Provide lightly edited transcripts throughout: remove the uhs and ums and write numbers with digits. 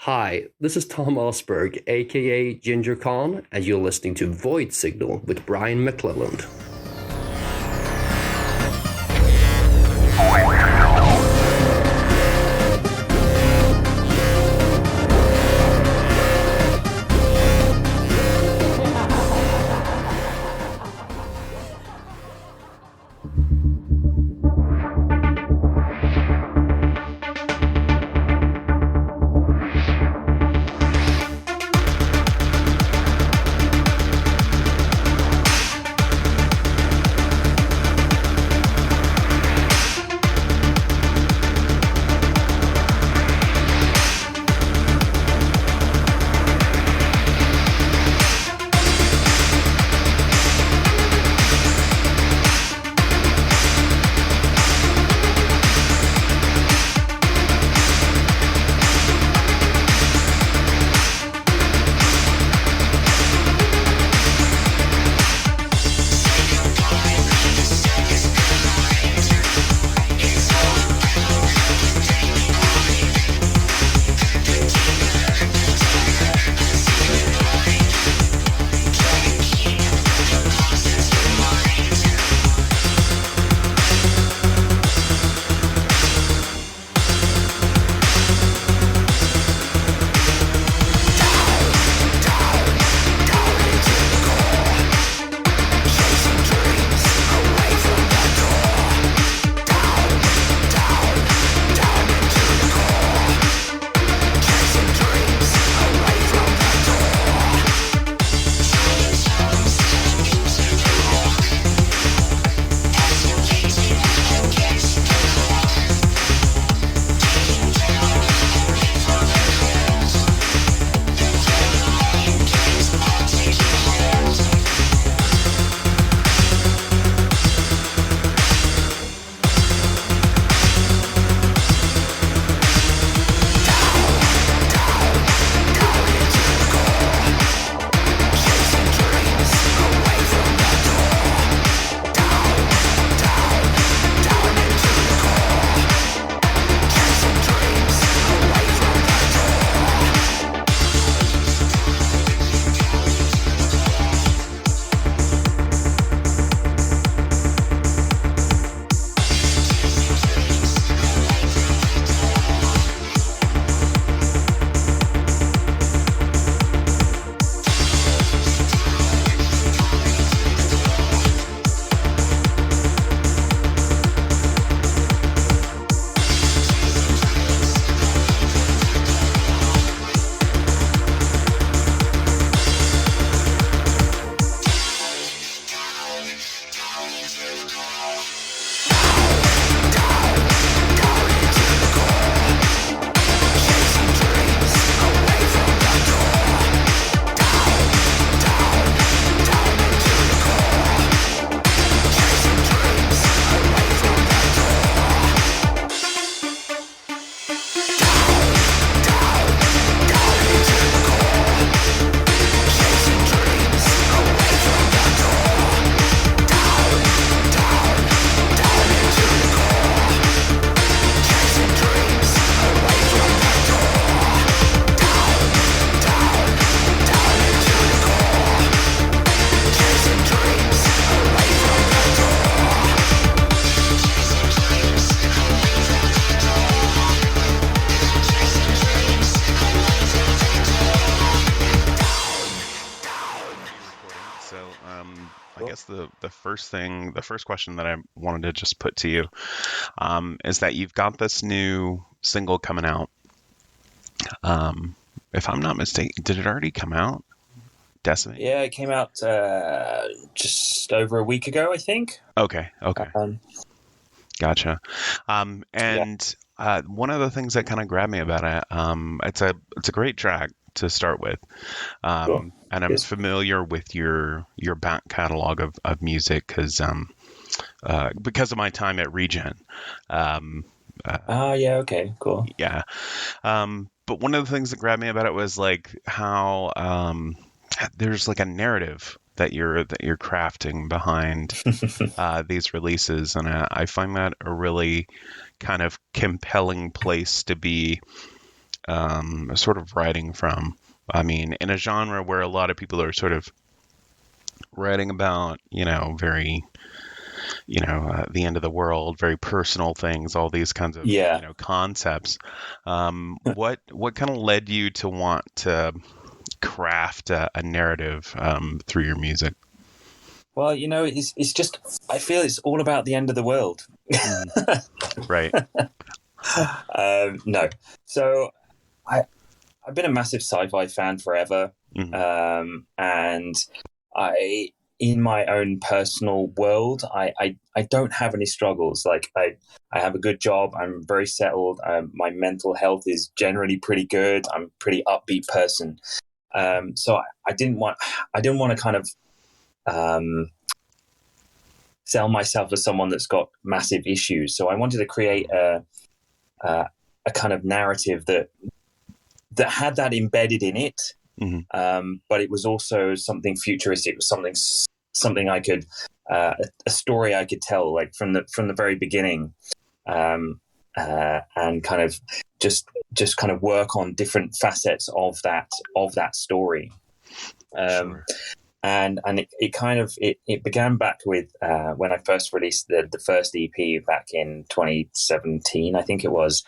Hi, this is Tom Osberg, aka Ginger Khan, and you're listening to Void Signal with Brian McClelland. The first question that I wanted to just put to you is that you've got this new single coming out. If I'm not mistaken, did it already come out? Decimate? Yeah, it came out just over a week ago, I think. Okay. Gotcha. One of the things that kind of grabbed me about it, it's a great track to start with. Cool. And I'm familiar with your back catalog of music because of my time at Regen. Yeah, okay, cool. Yeah. But one of the things that grabbed me about it was like how there's like a narrative that you're crafting behind these releases, and I find that a really kind of compelling place to be sort of writing from? I mean, in a genre where a lot of people are sort of writing about, very, the end of the world, very personal things, all these kinds of, Yeah. concepts. What kind of led you to want to craft a narrative through your music? Well, it's just, I feel it's all about the end of the world. Right. No. So I've been a massive sci-fi fan forever. And in my own personal world, I don't have any struggles. Like I have a good job. I'm very settled. My mental health is generally pretty good. I'm a pretty upbeat person. So I didn't want to kind of sell myself as someone that's got massive issues. So I wanted to create a kind of narrative that had that embedded in it. But it was also something futuristic. It was something I could, a story I could tell, like from the very beginning, and kind of just kind of work on different facets of that story. Sure. And it began back with when I first released the first EP back in 2017, I think it was,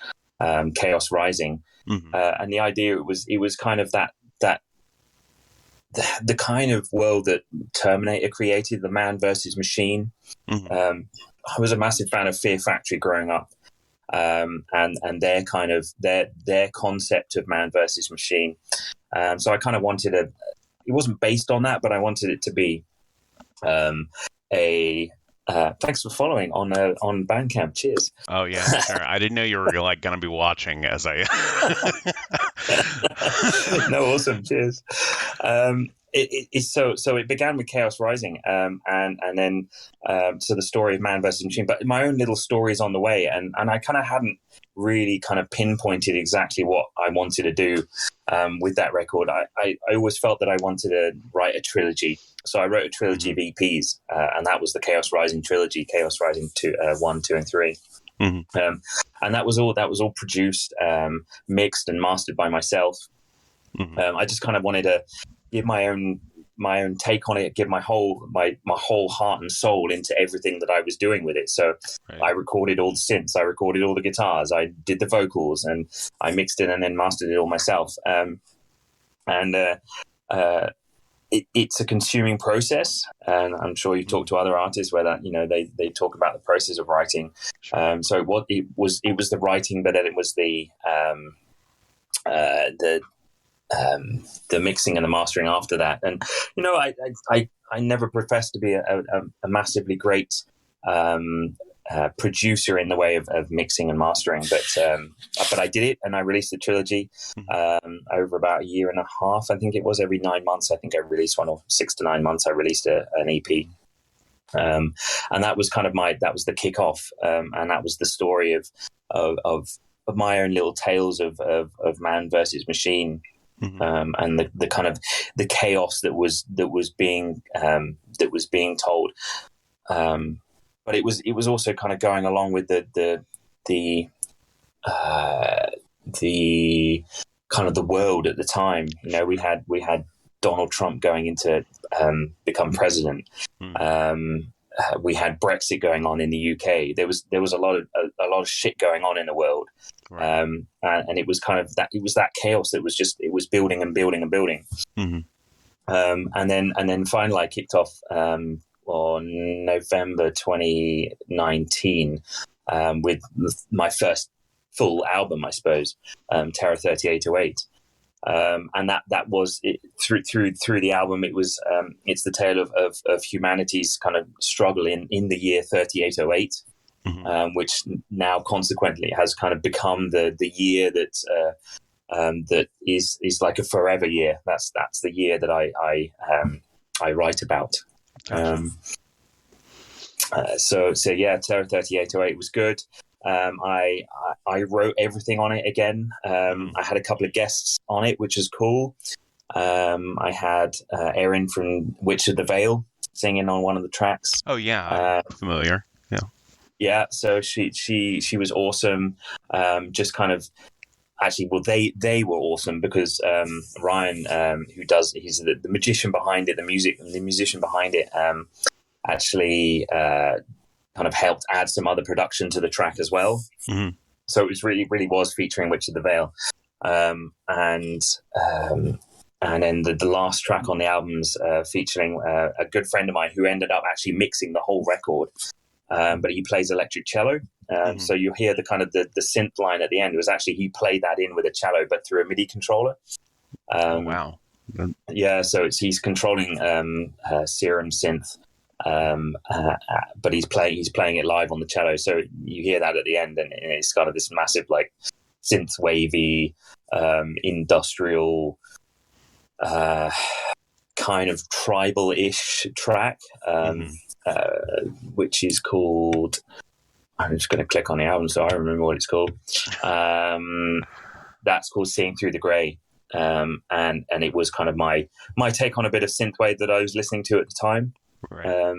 Chaos Rising. And the idea it was kind of that the kind of world that Terminator created, the man versus machine. I was a massive fan of Fear Factory growing up, and their kind of their concept of man versus machine. So I kind of wanted it wasn't based on that, but I wanted it to be a. Thanks for following on Bandcamp. Cheers. Oh yeah, sure. I didn't know you were like going to be watching as I. No, awesome. Cheers. So it began with Chaos Rising, and then so the story of man versus machine. But my own little stories on the way, and I kind of hadn't really kind of pinpointed exactly what I wanted to do with that record. I always felt that I wanted to write a trilogy. So I wrote a trilogy of EPs, and that was the Chaos Rising trilogy, Chaos Rising 1, 2, and 3. And that was all produced, mixed, and mastered by myself. I just kind of wanted to give my own take on it, give my whole heart and soul into everything that I was doing with it. So I recorded all the synths, I recorded all the guitars, I did the vocals, and I mixed it and then mastered it all myself. It's a consuming process, and I'm sure you've talked to other artists where that they talk about the process of writing. So what it was the writing, but then it was the mixing and the mastering after that. And I never professed to be a massively great producer in the way of mixing and mastering, but I did it, and I released the trilogy over about a year and a half. I think it was every 9 months. I think I released one, or 6 to 9 months. I released an EP, and that was kind of that was the kickoff, and that was the story of my own little tales of man versus machine. And the kind of the chaos that was being told. But it was also kind of going along with the kind of the world at the time. We had Donald Trump going into become president. We had Brexit going on in the UK. There was a lot of shit going on in the world. And it was kind of that chaos that was building and building and building. And then finally I kicked off on November 2019 with my first full album, I suppose, Terror 3808. And that was it, through the album. It was it's the tale of humanity's kind of struggle in the year 3808, which now consequently has kind of become the year that is like a forever year. That's the year that I write about. Gotcha. So yeah, Terror 3808 was good. I wrote everything on it again. I had a couple of guests on it, which is cool. I had Erin from Witch of the Vale singing on one of the tracks. Oh yeah, I'm familiar. Yeah. Yeah, so she was awesome. Just kind of actually, well, they were awesome because Ryan, he's the magician behind it, the musician behind it, actually kind of helped add some other production to the track as well. Mm-hmm. So it was really was featuring Witch of the Vale, and then the last track on the album's featuring a good friend of mine who ended up actually mixing the whole record. But he plays electric cello. So you hear the kind of the synth line at the end. It was actually, he played that in with a cello, but through a MIDI controller. Oh, wow. Yeah, so he's controlling Serum synth, but he's playing it live on the cello. So you hear that at the end, and it's kind of this massive like synth wavy, industrial, kind of tribal-ish track, which is called. I'm just going to click on the album so I remember what it's called. That's called "Seeing Through the Grey," and it was kind of my take on a bit of synthwave that I was listening to at the time. Right.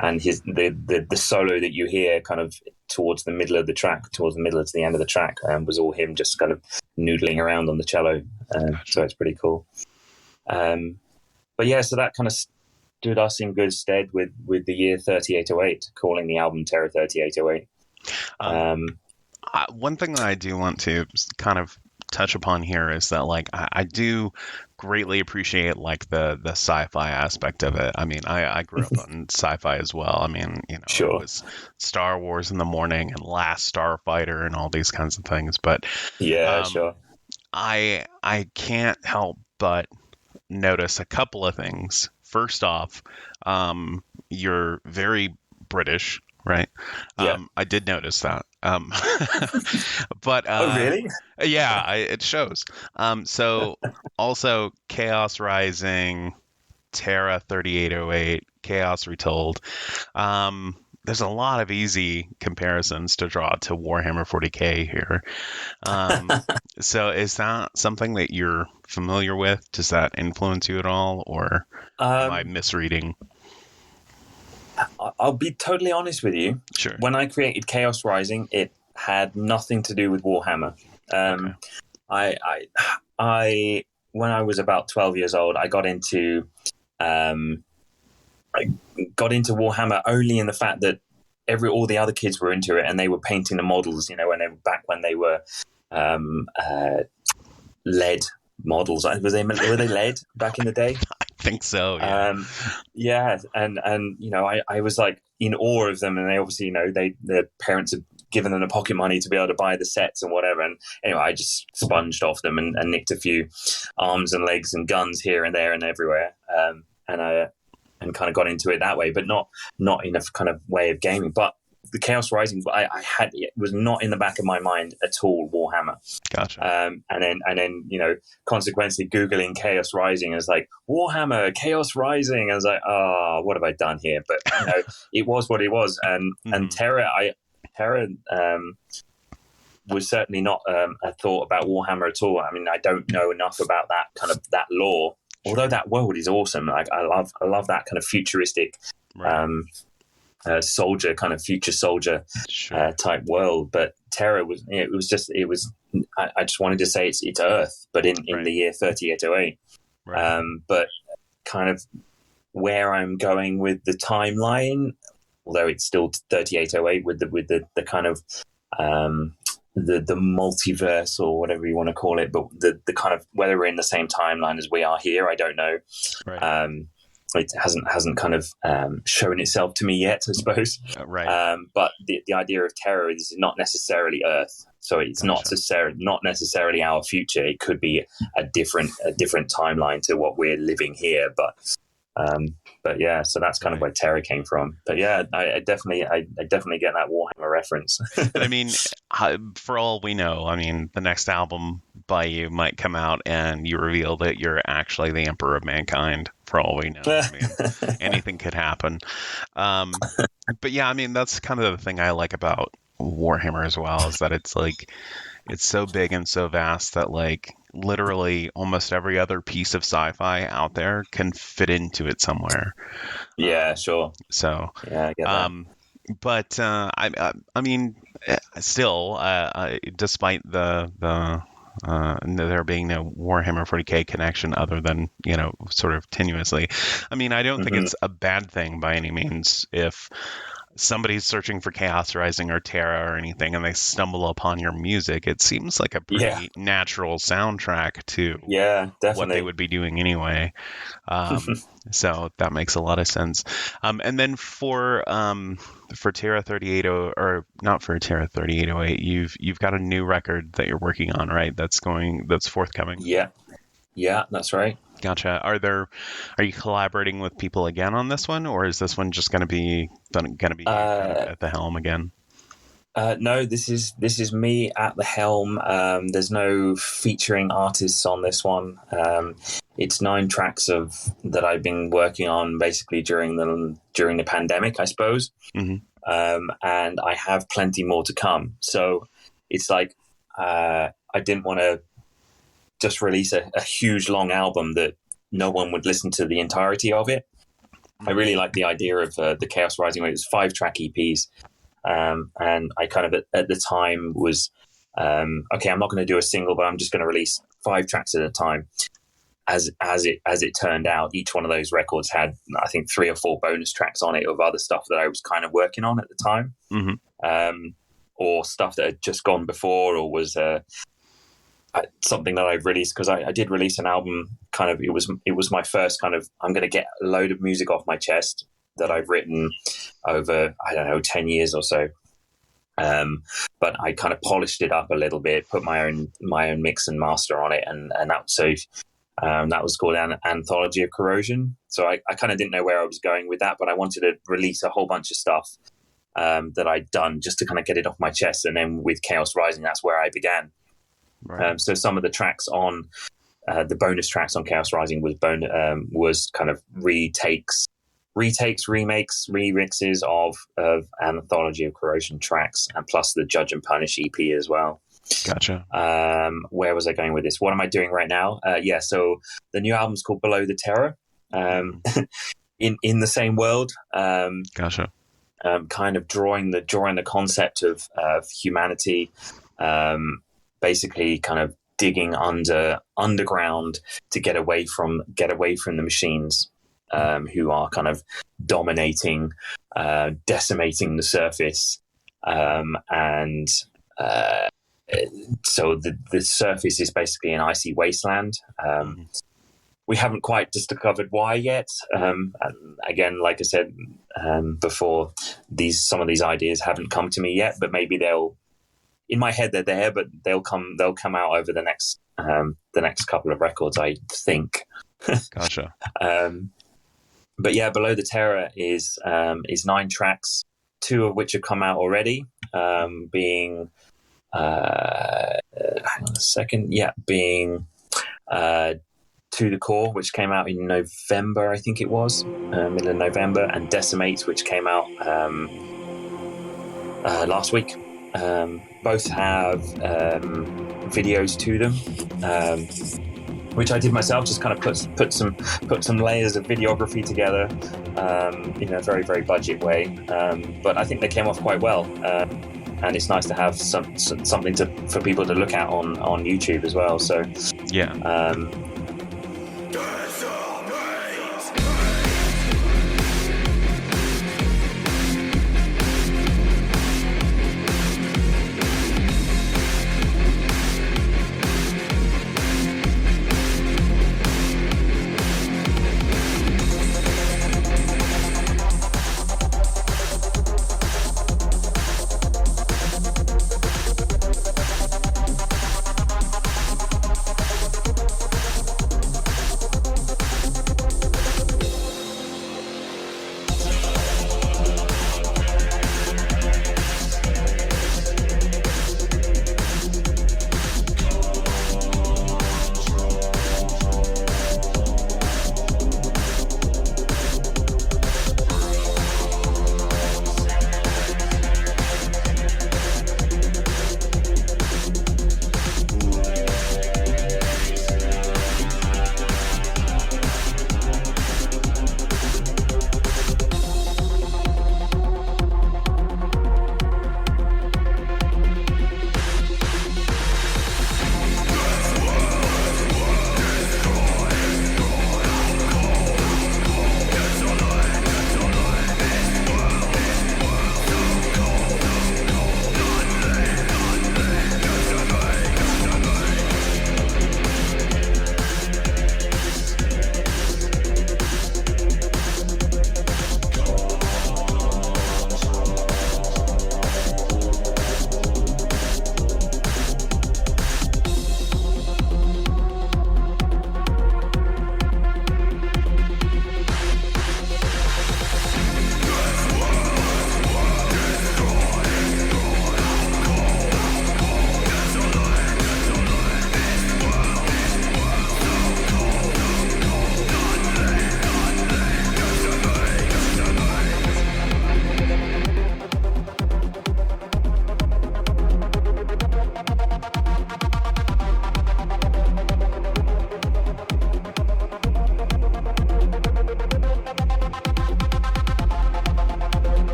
and the solo that you hear kind of towards the middle of the track, towards the middle to the end of the track, was all him just kind of noodling around on the cello. So it's pretty cool. But yeah, so that kind of stood us in good stead with the year 3808, calling the album Terror 3808. One thing that I do want to kind of touch upon here is that, like, I do greatly appreciate, like, the sci-fi aspect of it. I mean, I grew up on sci-fi as well. I mean, you know, Sure. It was Star Wars in the morning and Last Starfighter and all these kinds of things. But Yeah, sure. I can't help but notice a couple of things. First off, you're very British, right? Yeah. I did notice that. But Oh, really? yeah, it shows. So also Chaos Rising, Terra 3808, Chaos Retold. There's a lot of easy comparisons to draw to Warhammer 40K here. So is that something that you're familiar with? Does that influence you at all, or am I misreading? I'll be totally honest with you. Sure. When I created Chaos Rising, it had nothing to do with Warhammer. Okay. I when I was about 12 years old, I got into Warhammer only in the fact that all the other kids were into it and they were painting the models, you know, when they were lead models. Were they lead back in the day? I think so. Yeah. Yeah, and you know, I was like in awe of them, and they obviously, you know, their parents had given them the pocket money to be able to buy the sets and whatever. And anyway, I just sponged off them and nicked a few arms and legs and guns here and there and everywhere, and kind of got into it that way, but not in a kind of way of gaming. But the Chaos Rising, it was not in the back of my mind at all, Warhammer. Gotcha. And then you know, consequently Googling Chaos Rising, and it's like Warhammer Chaos Rising. I was like, oh, what have I done here? But you know, it was what it was. And Terra was certainly not a thought about Warhammer at all. I mean, I don't know enough about that lore. Although that world is awesome. Like I love that kind of futuristic. Right. Soldier kind of future soldier Sure. type world, but Terra was I just wanted to say it's Earth, but in Right. the year 3808. Right. But kind of where I'm going with the timeline, although it's still 3808 with the kind of the multiverse or whatever you want to call it, but the kind of whether we're in the same timeline as we are here, I don't know. Right. It hasn't kind of shown itself to me yet, I suppose. Right. But the idea of Terror is not necessarily Earth, so it's Gotcha. not necessarily our future. It could be a different timeline to what we're living here. But yeah, so that's kind of where Terror came from. But yeah, I definitely get that Warhammer reference. And I mean, for all we know, I mean, the next album by you might come out and you reveal that you're actually the Emperor of Mankind. For all we know, I mean, anything could happen. But yeah, I mean, that's kind of the thing I like about Warhammer as well, is that it's like, it's so big and so vast that, like, literally almost every other piece of sci-fi out there can fit into it somewhere. Yeah, sure. So, yeah, I get that. But I mean, still, despite the there being no Warhammer 40K connection other than, you know, sort of tenuously, I mean, I don't think it's a bad thing by any means if somebody's searching for Chaos Rising or Terra or anything and they stumble upon your music. It seems like a pretty natural soundtrack to what they would be doing anyway. So that makes a lot of sense. And then for Terra 38, or not for Terra 3808, you've got a new record that you're working on, right? That's forthcoming. Yeah, that's right. Gotcha. Are you collaborating with people again on this one, or is this one just going to be at the helm again? No, this is me at the helm. There's no featuring artists on this one. It's 9 tracks that I've been working on basically during the pandemic, I suppose. And I have plenty more to come. So it's like I didn't want to just release a huge long album that no one would listen to the entirety of it. I really liked the idea of the Chaos Rising when it was 5-track EPs. And I kind of at the time was, okay, I'm not going to do a single, but I'm just going to release 5 tracks at a time. As it turned out, each one of those records had, I think, 3 or 4 bonus tracks on it of other stuff that I was kind of working on at the time, or stuff that had just gone before, or was something that I've released, because I did release an album. Kind of, it was my first kind of, I'm going to get a load of music off my chest that I've written over, I don't know, 10 years or so. But I kind of polished it up a little bit, put my own mix and master on it, and that was called An Anthology of Corrosion. So I kind of didn't know where I was going with that, but I wanted to release a whole bunch of stuff that I'd done just to kind of get it off my chest. And then with Chaos Rising, that's where I began. Right. So some of the tracks on the bonus tracks on Chaos Rising was kind of retakes, remakes, remixes of An Anthology of Corrosion tracks, and plus the Judge and Punish EP as well. Gotcha. Where was I going with this? What am I doing right now? So the new album's called Below the Terror. In the same world. Gotcha. Kind of drawing the concept of humanity, basically kind of digging underground to get away from the machines, who are kind of dominating, decimating the surface, and so the surface is basically an icy wasteland. We haven't quite discovered why yet. Again, like I said before, some of these ideas haven't come to me yet, but maybe in my head they're there, but they'll come out over the next couple of records, I think. Gotcha. But yeah, Below the Terror is 9 tracks, 2 of which have come out already, being hang on a second. Yeah, being To the Core, which came out in November, I think it was, middle of November, and Decimate, which came out last week. Both have videos to them, which I did myself. Just kind of put some layers of videography together in a very, very budget way. But I think they came off quite well. And it's nice to have something for people to look at on YouTube as well. So yeah.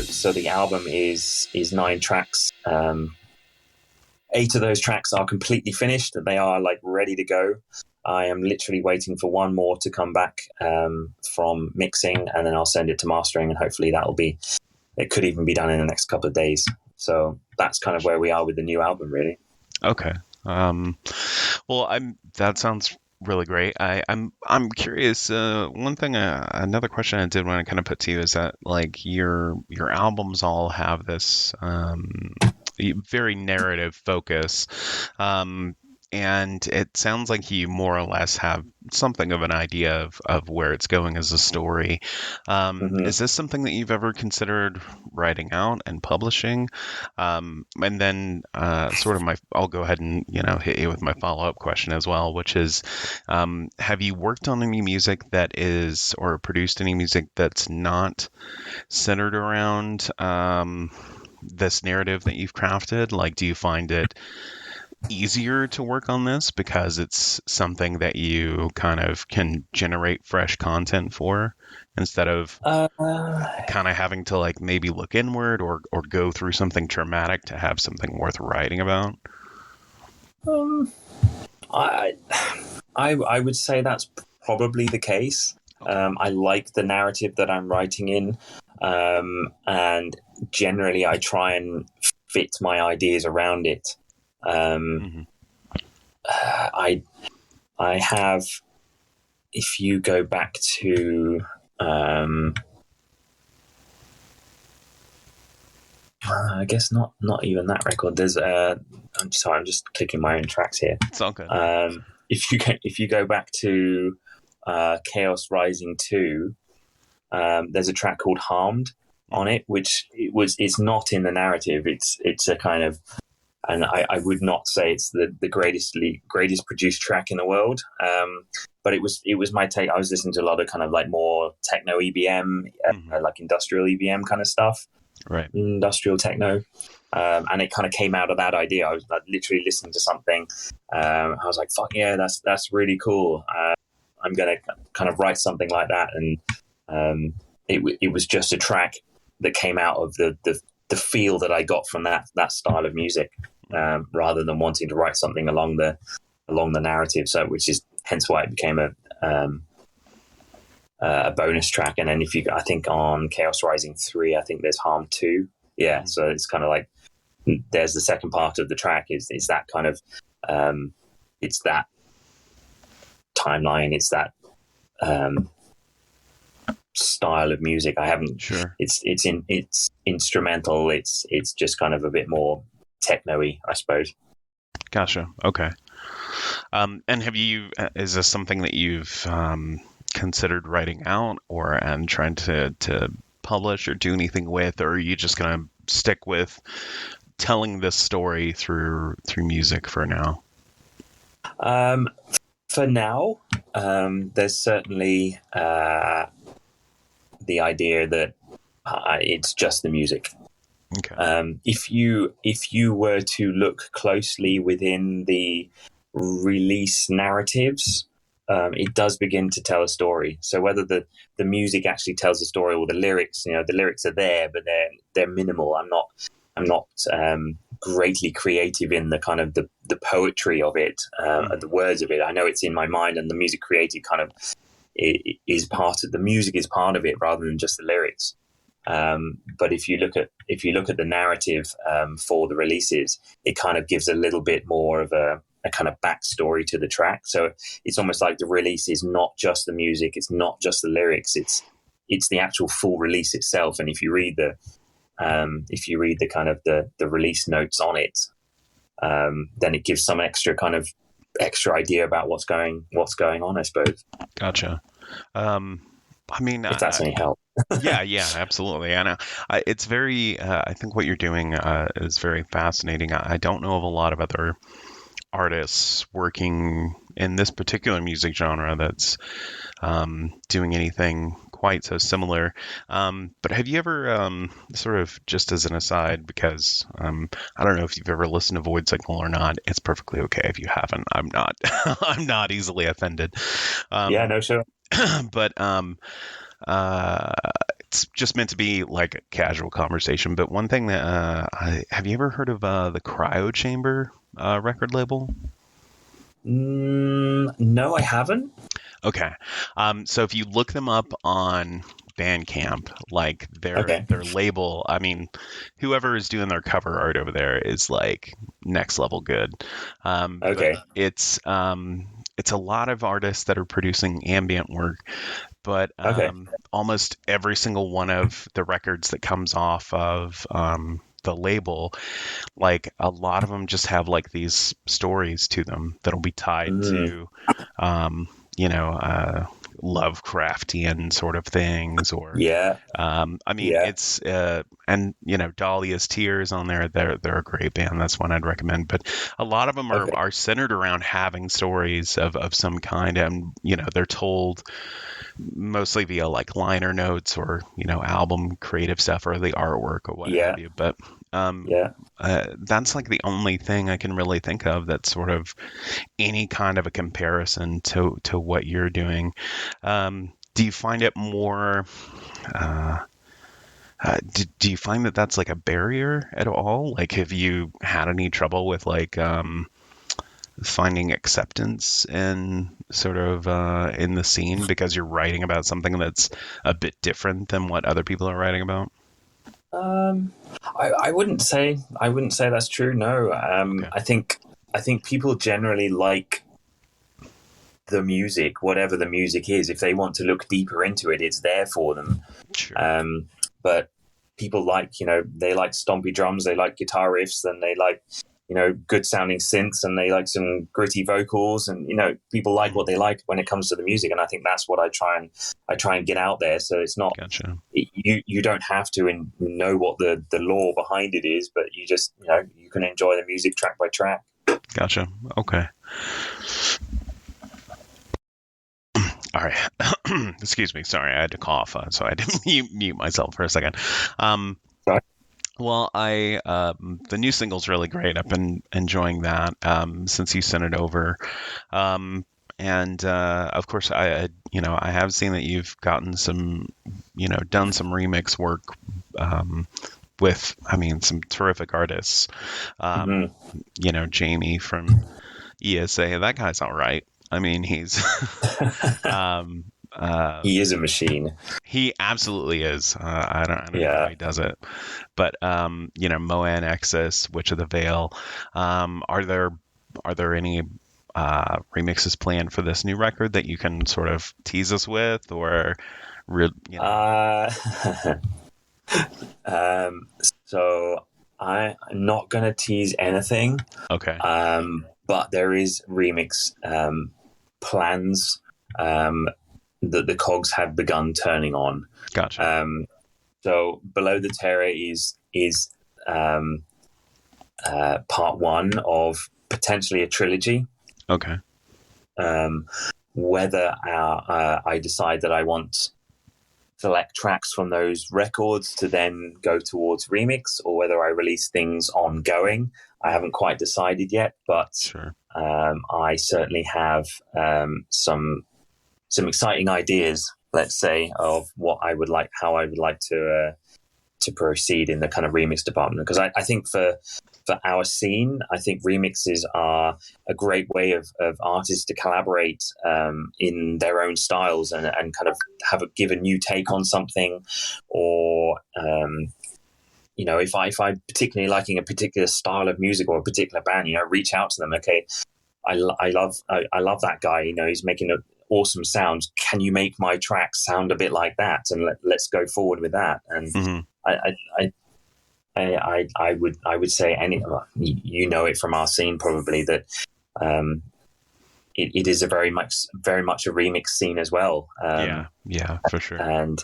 so the album is 9 tracks. 8 of those tracks are completely finished. They are like ready to go. I am literally waiting for one more to come back from mixing, and then I'll send it to mastering, and hopefully it could even be done in the next couple of days. So that's kind of where we are with the new album, really. Okay. Well, that sounds really great. I'm curious. One thing, another question I did want to kind of put to you is that like your albums all have this very narrative focus. And it sounds like you more or less have something of an idea of where it's going as a story. Is this something that you've ever considered writing out and publishing? And then I'll go ahead and, hit you with my follow-up question as well, which is, have you worked on any music that is, or produced any music that's not centered around this narrative that you've crafted? Like, do you find it easier to work on this because it's something that you kind of can generate fresh content for, instead of kind of having to like maybe look inward or go through something traumatic to have something worth writing about? I would say that's probably the case. I like the narrative that I'm writing in, and generally I try and fit my ideas around it. I have, if you go back to I guess not even that record. There's I'm sorry, I'm just clicking my own tracks here. It's all good. If you go back to Chaos Rising 2, there's a track called Harmed on it, which it's not in the narrative. It's a kind of, and I would not say it's the greatest produced track in the world, but it was my take. I was listening to a lot of kind of like more techno EBM, like industrial EBM kind of stuff, right? Industrial techno, and it kind of came out of that idea. I was like literally listening to something. I was like, "Fuck yeah, that's really cool." I'm gonna kind of write something like that, and it was just a track that came out of the feel that I got from that style of music. Rather than wanting to write something along the narrative, so which is hence why it became a bonus track. And then I think on Chaos Rising 3, I think there's Harm 2. Yeah, so it's kind of like there's the second part of the track is that kind of it's that timeline, it's that style of music. I haven't sure. It's instrumental. It's just kind of a bit more techno-y, I suppose. Gotcha. Okay. And is this something that you've considered writing out or trying to publish or do anything with, or are you just going to stick with telling this story through music for now? For now, there's certainly the idea that it's just the music. Okay. If you were to look closely within the release narratives, it does begin to tell a story. So whether the music actually tells a story or the lyrics, the lyrics are there, but they're minimal. I'm not greatly creative in the kind of the poetry of it, the words of it. I know it's in my mind, and the music created kind of is part of the music is part of it rather than just the lyrics. But if you look at the narrative for the releases, it kind of gives a little bit more of a kind of backstory to the track. So it's almost like the release is not just the music, it's not just the lyrics, it's the actual full release itself. And if you read the kind of the release notes on it, then it gives some extra idea about what's going on, I suppose. Gotcha. If that's any help. yeah, absolutely. And it's very, I think what you're doing is very fascinating. I don't know of a lot of other artists working in this particular music genre that's doing anything quite so similar. But have you ever, sort of just as an aside, because I don't know if you've ever listened to Void Signal or not. It's perfectly okay if you haven't. I'm not I'm not easily offended. Yeah, no, sure. But it's just meant to be like a casual conversation. But one thing that have you ever heard of the Cryo Chamber record label? No, I haven't. Okay. So if you look them up on Bandcamp, like their label, I mean, whoever is doing their cover art over there is like next level good. Okay. But it's a lot of artists that are producing ambient work, but almost every single one of the records that comes off of the label, like a lot of them just have like these stories to them that'll be tied to Lovecraftian sort of things, or it's and Dahlia's Tears on there. They're a great band. That's one I'd recommend. But a lot of them are centered around having stories of some kind, and they're told mostly via like liner notes or album creative stuff or the artwork or what have you. But that's like the only thing I can really think of that's sort of any kind of a comparison to what you're doing. Do you find it more do you find that that's like a barrier at all? Like, have you had any trouble with like finding acceptance in sort of in the scene because you're writing about something that's a bit different than what other people are writing about? I wouldn't say that's true. No. Okay. I think people generally like the music, whatever the music is. If they want to look deeper into it, it's there for them. Sure. But people like, they like stompy drums, they like guitar riffs, and they like, good sounding synths, and they like some gritty vocals, and people like what they like when it comes to the music. And I think that's what I try and get out there. So it's not you don't have to know what the lore behind it is, but you just you can enjoy the music track by track. Gotcha. Okay. All right. Excuse me. Sorry, I had to cough, so I had to mute myself for a second. Sorry. Well, the new single's really great. I've been enjoying that since you sent it over, and of course, I have seen that you've gotten some, done some remix work with, some terrific artists. Jamie from ESA. That guy's all right. he's he is a machine. He absolutely is. I don't know how he does it, but Moan Exis, Witch of the Veil. Are there any remixes planned for this new record that you can sort of tease us with, or So I'm not gonna tease anything. Okay. But there is remix plans that the cogs have begun turning on. Gotcha. So Below the Terror is part one of potentially a trilogy. Okay. Whether I decide that I want select tracks from those records to then go towards remix, or whether I release things ongoing, I haven't quite decided yet. But sure. I certainly have some exciting ideas, let's say, of what I would like, how I would like to proceed in the kind of remix department. Because I think for our scene, I think remixes are a great way of artists to collaborate in their own styles and kind of give a new take on something, or if I particularly liking a particular style of music or a particular band, reach out to them. Okay, I love that guy. He's making awesome sounds. Can you make my track sound a bit like that? And let's go forward with that. And I would say it from our scene probably that it is a very much a remix scene as well. Yeah, for sure. And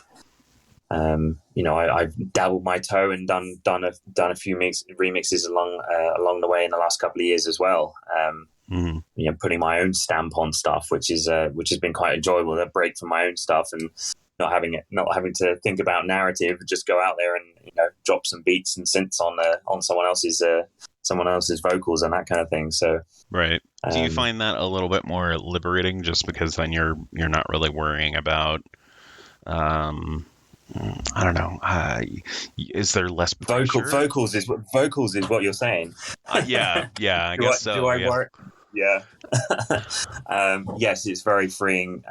I've dabbled my toe and done a few remixes along the way in the last couple of years as well. Putting my own stamp on stuff, which has been quite enjoyable. That break from my own stuff and not having to think about narrative, just go out there and drop some beats and synths on someone else's vocals and that kind of thing. So right. Do you find that a little bit more liberating, just because then you're not really worrying about I don't know. Is there less pressure? Vocals is what you're saying. Yeah, I guess so. Do I yeah. work? Yeah. Yes, it's very freeing,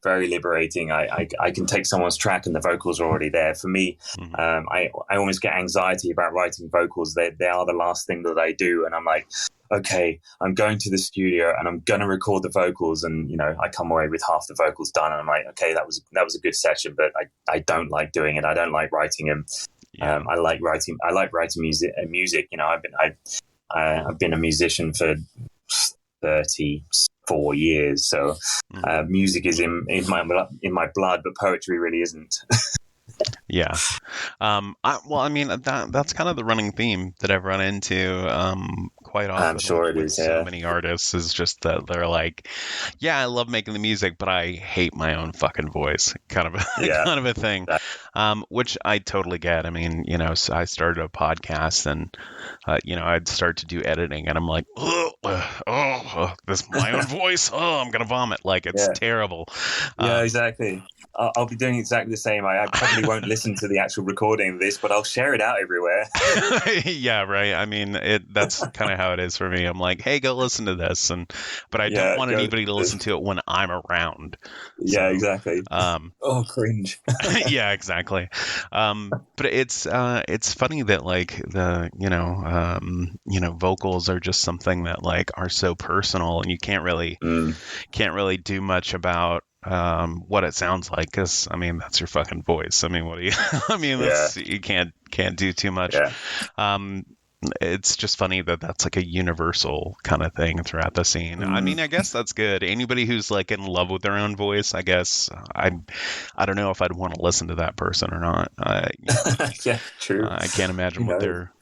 very liberating. I can take someone's track and the vocals are already there. For me, I almost get anxiety about writing vocals. They are the last thing that I do, and I'm like, okay, I'm going to the studio and I'm going to record the vocals, and I come away with half the vocals done, and I'm like, okay, that was a good session, but I don't like doing it. I don't like writing them. Yeah. I like writing music. I've been a musician for 34 years, so music is in my blood, but poetry really isn't. Yeah. That's kind of the running theme that I've run into quite often. I'm sure it with is. So many artists is just that they're like, yeah, I love making the music, but I hate my own fucking voice, kind of a thing. Which I totally get. I mean, so I started a podcast, and I'd start to do editing, and I'm like, this my own voice. Oh, I'm gonna vomit. Like, it's terrible. Yeah, exactly. I'll be doing exactly the same. I probably won't listen to the actual recording of this, but I'll share it out everywhere. Yeah, right. I mean, that's kind of how it is for me. I'm like, hey, go listen to this, but I don't want anybody to listen to it when I'm around. Yeah, exactly. Cringe. Yeah, exactly. But it's funny that like the vocals are just something that like are so personal, and you can't really do much about what it sounds like, because I mean, that's your fucking voice. I mean, what do you you can't do too much. It's just funny that that's like a universal kind of thing throughout the scene. I mean, I guess that's good. Anybody who's like in love with their own voice, I guess I don't know if I'd want to listen to that person or not. Yeah, true. I can't imagine what they're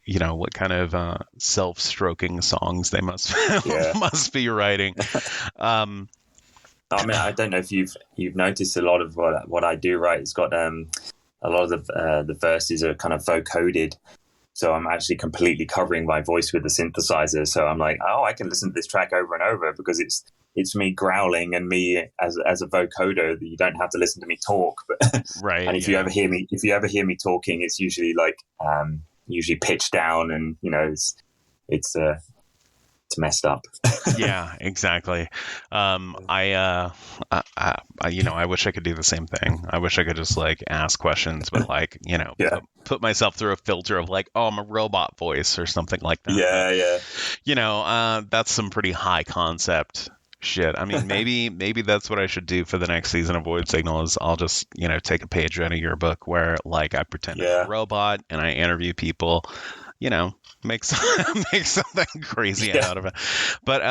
what kind of self-stroking songs they must be writing. I mean, I don't know if you've noticed a lot of what I do. Right, it's got a lot of the verses are kind of vocoded, so I'm actually completely covering my voice with the synthesizer. So I'm like, oh, I can listen to this track over and over because it's me growling and me as a vocoder. That you don't have to listen to me talk. But right. And if you ever hear me talking, it's usually like usually pitched down, and it's messed up. Yeah, exactly. I wish I could do the same thing. I wish I could just like ask questions, but like, put myself through a filter of like, oh, I'm a robot voice or something like that. Yeah. That's some pretty high concept shit. I mean, maybe that's what I should do for the next season of Void Signal is I'll just, take a page out of your book where like I pretend I'm a robot and I interview people, make something crazy out of it. But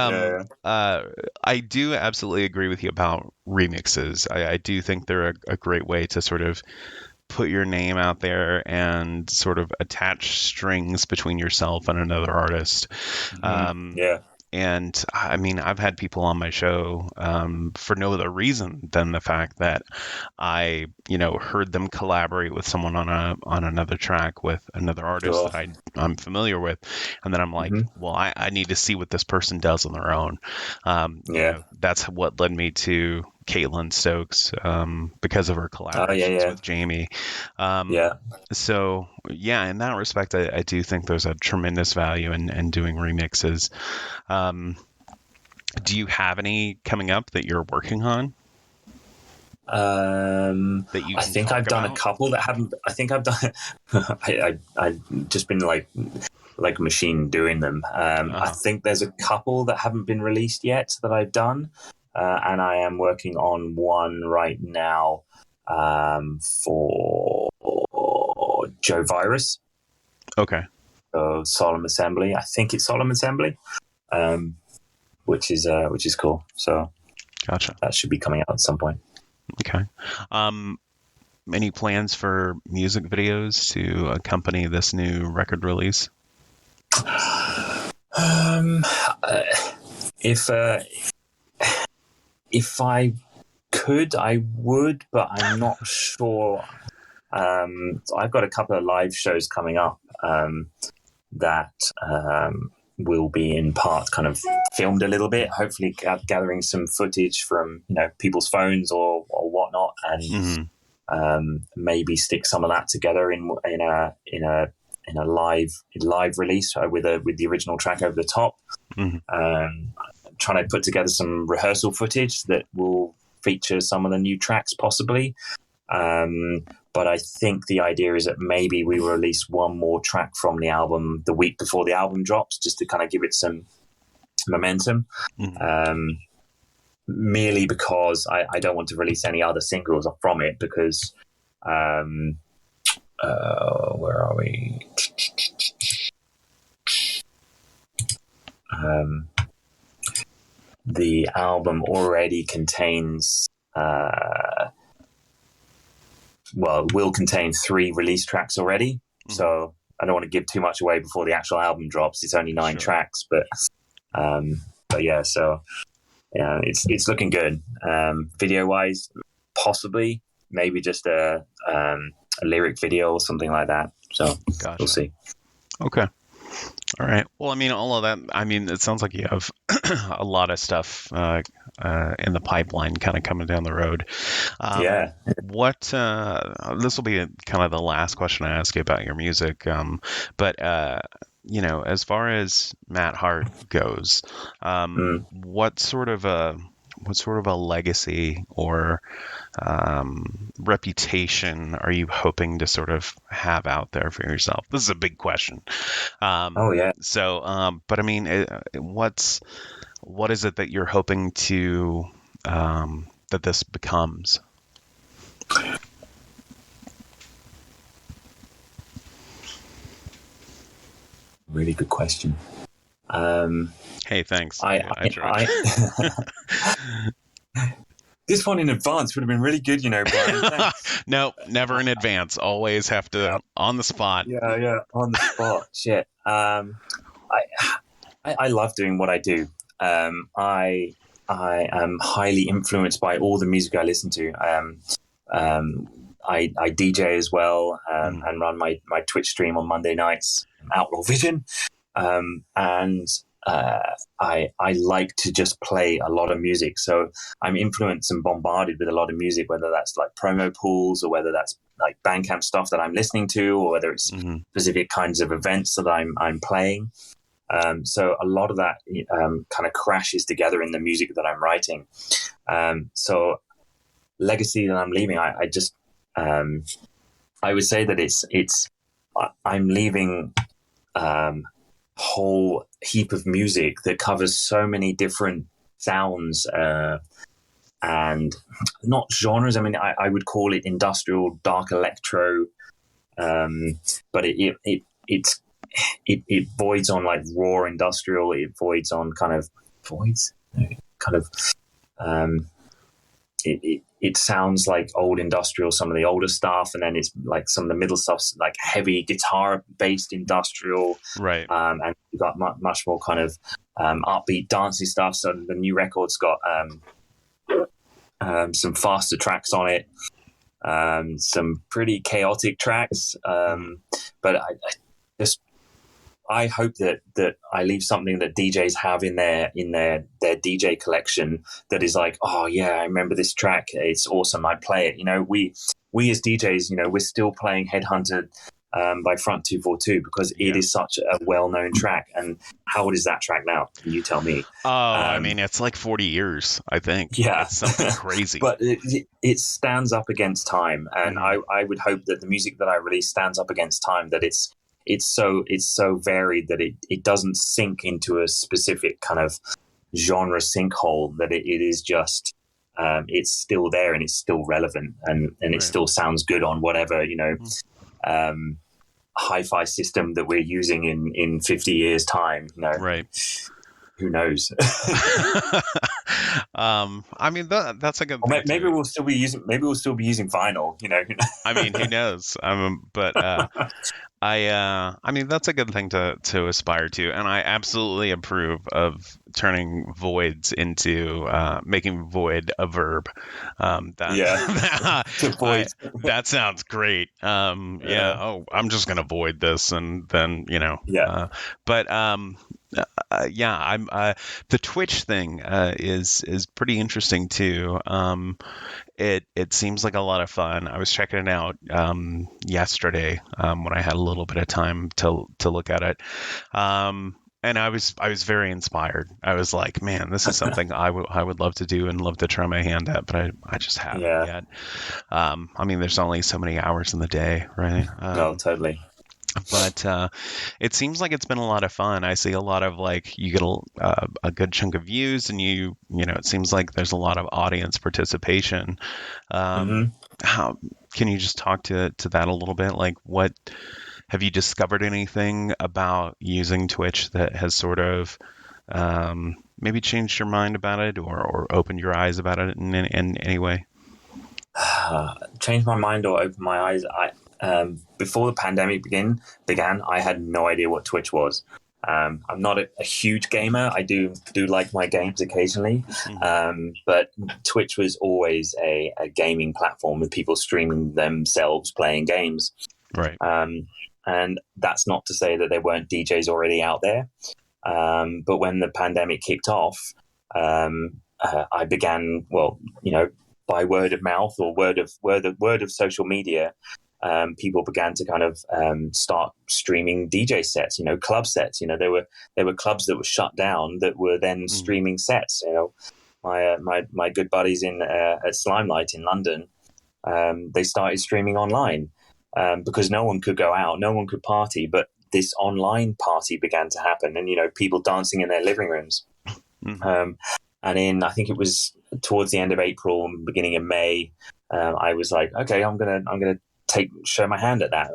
I do absolutely agree with you about remixes. I do think they're a great way to sort of put your name out there and sort of attach strings between yourself and another artist. And I mean, I've had people on my show for no other reason than the fact that I, heard them collaborate with someone on another track with another artist that I'm familiar with, and then I'm like, well, I need to see what this person does on their own. That's what led me to Caitlin Stokes because of her collaborations with Jamie. So in that respect, I do think there's a tremendous value in doing remixes. Do you have any coming up that you're working on? That you I think I've done a couple that haven't. I think I've done. I've just been like a machine doing them. I think there's a couple that haven't been released yet that I've done. And I am working on one right now for Joe Virus. Okay. Solemn Assembly. I think it's Solemn Assembly, which is cool. So, gotcha. That should be coming out at some point. Okay. Any plans for music videos to accompany this new record release? If I could, I would, but I'm not sure. So I've got a couple of live shows coming up that will be in part kind of filmed a little bit, hopefully gathering some footage from people's phones or whatnot, and maybe stick some of that together in a live release with the original track over the top. Trying to put together some rehearsal footage that will feature some of the new tracks possibly. But I think the idea is that maybe we will release one more track from the album the week before the album drops, just to kind of give it some momentum. Merely because I don't want to release any other singles from it, because where are we? The album already contains will contain 3 release tracks already. So I don't want to give too much away before the actual album drops. It's only 9 tracks, but yeah, so yeah, it's looking good. Video wise, possibly maybe just a lyric video or something like that. So We'll see. Okay. All right. Well, I mean, all of that, I mean, it sounds like you have a lot of stuff in the pipeline kind of coming down the road. Yeah. What, this will be kind of the last question I ask you about your music. But as far as Matt Hart goes, what sort of a legacy or reputation are you hoping to sort of have out there for yourself? This is a big question. So, but I mean, what is it that you're hoping to that this becomes? Really good question. Hey, thanks. I tried. This one in advance would have been really good, Brian. No, never in advance. Always have to on the spot. Yeah, on the spot. Shit. I love doing what I do. I am highly influenced by all the music I listen to. I DJ as well, and run my Twitch stream on Monday nights, Outlaw Vision, and I like to just play a lot of music. So I'm influenced and bombarded with a lot of music, whether that's like promo pools or whether that's like Bandcamp stuff that I'm listening to, or whether it's specific kinds of events that I'm playing. So a lot of that kind of crashes together in the music that I'm writing. So legacy that I'm leaving, I just I would say that I'm leaving whole heap of music that covers so many different sounds and not genres. I mean, I would call it industrial dark electro, but it voids on like raw industrial. It voids on it sounds like old industrial, some of the older stuff, and then it's like some of the middle stuff's like heavy guitar based industrial, right? And you've got much more kind of upbeat dancey stuff. So the new record's got some faster tracks on it, some pretty chaotic tracks, but I hope that I leave something that DJs have in their DJ collection that is like, oh yeah, I remember this track. It's awesome. I play it. We as DJs, we're still playing Headhunted by Front 242 because it is such a well-known track. And how old is that track now? Can you tell me? Oh, I mean, it's like 40 years, I think. Yeah. It's something crazy. But it stands up against time. And I would hope that the music that I release stands up against time, that it's so varied that it doesn't sink into a specific kind of genre sinkhole, that it is just it's still there and it's still relevant and it still sounds good on whatever hi-fi system that we're using in 50 years time. Right. Who knows? I mean that's a good thing. Maybe we'll still be using vinyl. I mean, who knows? But I mean that's a good thing to aspire to, and I absolutely approve of turning voids into making void a verb. That sounds great. Oh, I'm just gonna void this, and then the Twitch thing is pretty interesting too. it seems like a lot of fun. I was checking it out yesterday when I had a little bit of time to look at it. And I was very inspired. I was like, man, this is something I would love to do and love to try my hand at, but I just haven't yet. I mean, there's only so many hours in the day, right? No, totally. But it seems like it's been a lot of fun. I see a lot of like you get a good chunk of views, and you know it seems like there's a lot of audience participation. How can you just talk to that a little bit? Like, what have you discovered anything about using Twitch that has sort of maybe changed your mind about it, or opened your eyes about it in any way? Changed my mind or opened my eyes. Before the pandemic began, I had no idea what Twitch was. I'm not a huge gamer. I do like my games occasionally, but Twitch was always a gaming platform with people streaming themselves playing games. Right. And that's not to say that there weren't DJs already out there. But when the pandemic kicked off, I began, by word of mouth or word of social media. People began to kind of start streaming DJ sets, club sets. There were clubs that were shut down that were then streaming sets. My good buddies at Slimelight in London, they started streaming online because no one could go out, no one could party, but this online party began to happen, and people dancing in their living rooms. And I think it was towards the end of April, beginning of May, I was like, okay, I'm gonna show my hand at that,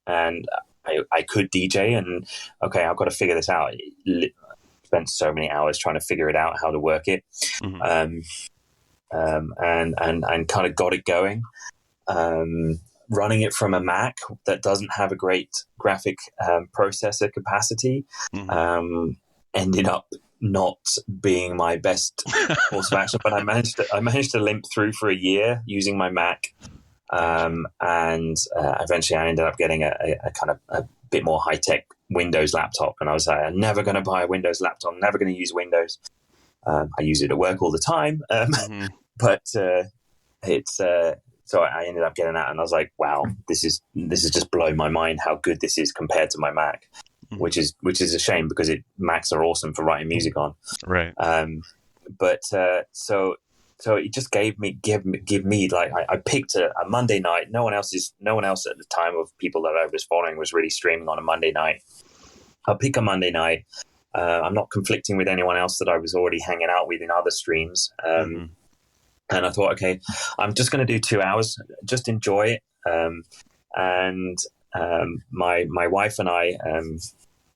and I could DJ, and okay, I've got to figure this out. Spent so many hours trying to figure it out, how to work it, and kind of got it going. Running it from a Mac that doesn't have a great graphic processor capacity, ended up not being my best course of action, but I managed to limp through for a year using my Mac. And eventually I ended up getting a kind of a bit more high-tech Windows laptop. And I was like, I'm never going to buy a Windows laptop. I'm never going to use Windows. I use it at work all the time. But so I ended up getting that, and I was like, wow, this is just blowing my mind how good this is compared to my Mac, which is a shame because Macs are awesome for writing music on. Right. So it just give me like I picked a Monday night. No one else at the time of people that I was following was really streaming on a Monday night. I'll pick a Monday night. I'm not conflicting with anyone else that I was already hanging out with in other streams. And I thought, okay, I'm just going to do 2 hours, just enjoy it. And my wife and I,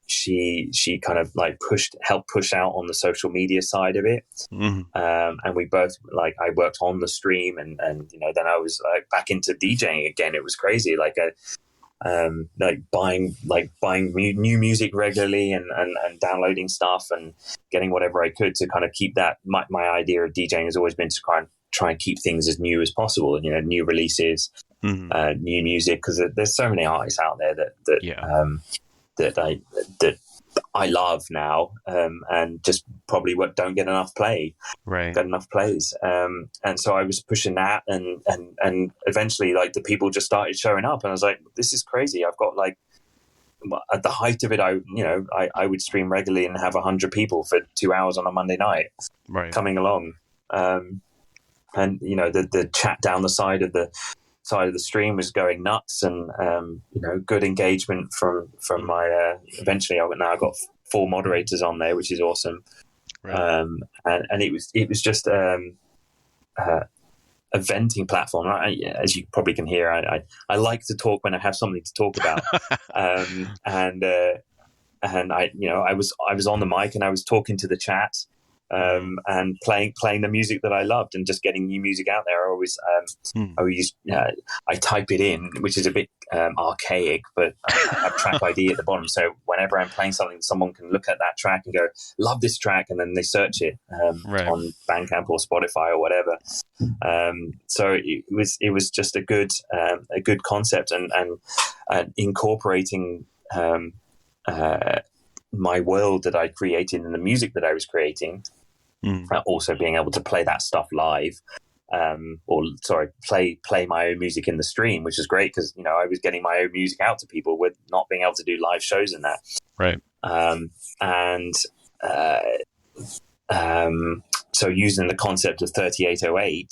she kind of like helped push out on the social media side of it. And we both, like, I worked on the stream, and then I was like back into DJing again. It was crazy, like buying new music regularly and downloading stuff and getting whatever I could to kind of keep that. My idea of DJing has always been to try and keep things as new as possible, new releases, new music, because there's so many artists out there that I love now, and just probably don't get enough plays. And so I was pushing that, and eventually, like, the people just started showing up, and I was like, this is crazy. I've got, like, at the height of it, I would stream regularly and have 100 people for 2 hours on a Monday night coming along. And the chat down the side of the stream was going nuts, and good engagement from my. Eventually, I've got 4 moderators on there, which is awesome. Right. And it was just a venting platform. As you probably can hear, I like to talk when I have something to talk about. And I was on the mic and I was talking to the chat. And playing the music that I loved and just getting new music out there. I type it in, which is a bit archaic, but I have track ID at the bottom. So whenever I'm playing something, someone can look at that track and go, love this track. And then they search it on Bandcamp or Spotify or whatever. So it was just a good concept, and incorporating my world that I created and the music that I was creating, also being able to play that stuff live, or sorry, play my own music in the stream, which is great because I was getting my own music out to people with not being able to do live shows in that. Right. And so using the concept of 3808,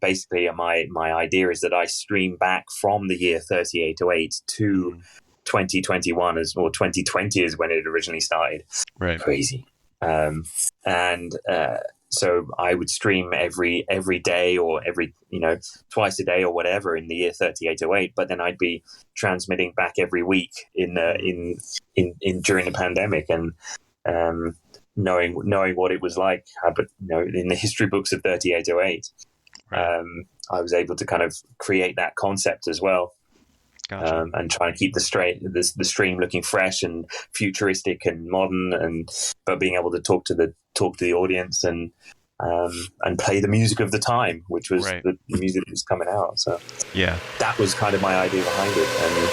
basically my idea is that I stream back from the year 3808 to 2021 or 2020 is when it originally started. Right. Crazy. So I would stream every day or every twice a day or whatever in the year 3808, but then I'd be transmitting back every week in during the pandemic, and knowing what it was like. But in the history books of 3808, Right. I was able to kind of create that concept as well. Gotcha. And try and keep the stream looking fresh and futuristic and modern, but being able to talk to the audience and play the music of the time, which was Right. the music that was coming out. So Yeah. that was kind of my idea behind it. And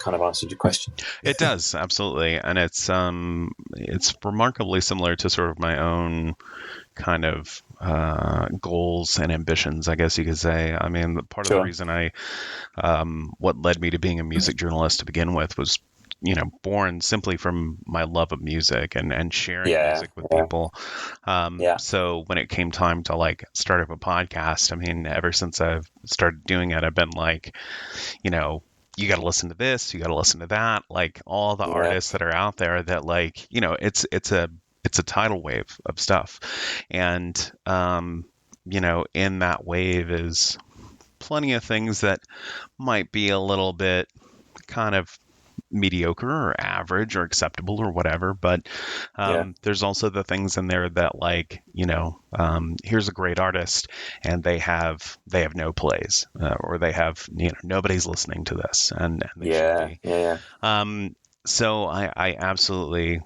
kind of answered your question. It does, absolutely. And it's remarkably similar to sort of my own kind of goals and ambitions, I guess you could say. I mean, part of the reason what led me to being a music journalist to begin with was, born simply from my love of music and sharing music with people. So when it came time to like start up a podcast, I mean, ever since I've started doing it, I've been like, you got to listen to this, you got to listen to that, like all the artists that are out there that like, it's a tidal wave of stuff. And, in that wave is plenty of things that might be a little bit kind of mediocre or average or acceptable or whatever. But there's also the things in there that like, here's a great artist and they have no plays or they have, nobody's listening to this and they should be. So I absolutely